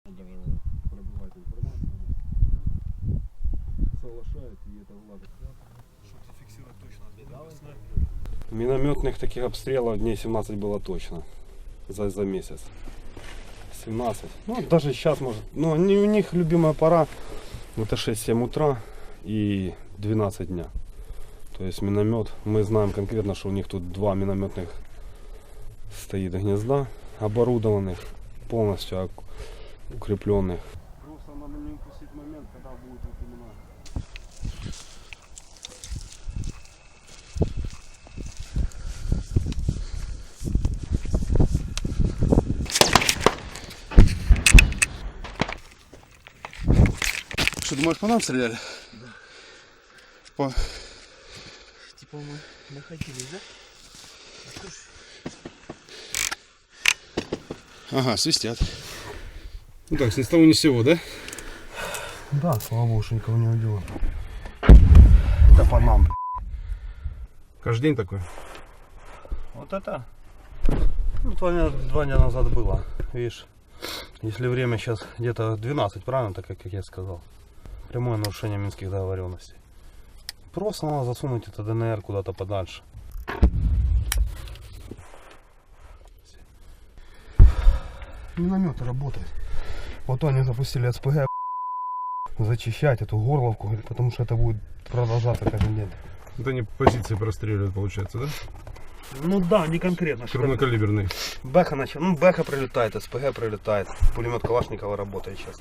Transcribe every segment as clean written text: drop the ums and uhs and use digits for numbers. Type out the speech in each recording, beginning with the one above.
Пробивает информацию, соглашает, и это влага. Чтобы зафиксировать точно. Минометных таких обстрелов дней 17 было точно за месяц. 17. Ну, даже сейчас может. Но у них любимая пора это 6-7 утра и 12 дня. То есть миномет. Мы знаем конкретно, что у них тут 2 минометных стоит гнезда, оборудованных, полностью укрепленных. Просто надо не упустить момент, когда будет вот именно. Что, думаешь, по нам стреляли? Да. По... Типа мы находились, да? Ага, свистят. Ну так, ни с того ни с сего, да? Да, слава богу, что никого не убило. Это по нам. Каждый день такой. Вот это. Ну, 2 дня назад было. Видишь, если время сейчас где-то 12, правильно, так как я сказал. Прямое нарушение минских договоренностей. Просто надо засунуть это ДНР куда-то подальше. Минометы работают. Вот они запустили СПГ зачищать эту горловку, потому что это будет продолжаться каждый день. Вот они позиции простреливают, получается, да? Ну да, не конкретно. Крупнокалиберный. Бэха начал. Ну, Бэха прилетает, СПГ прилетает. Пулемет Калашникова работает сейчас.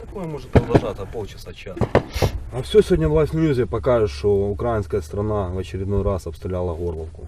Такое может продолжаться полчаса-час. А все сегодня в Life News покажет, что украинская страна в очередной раз обстреляла Горловку.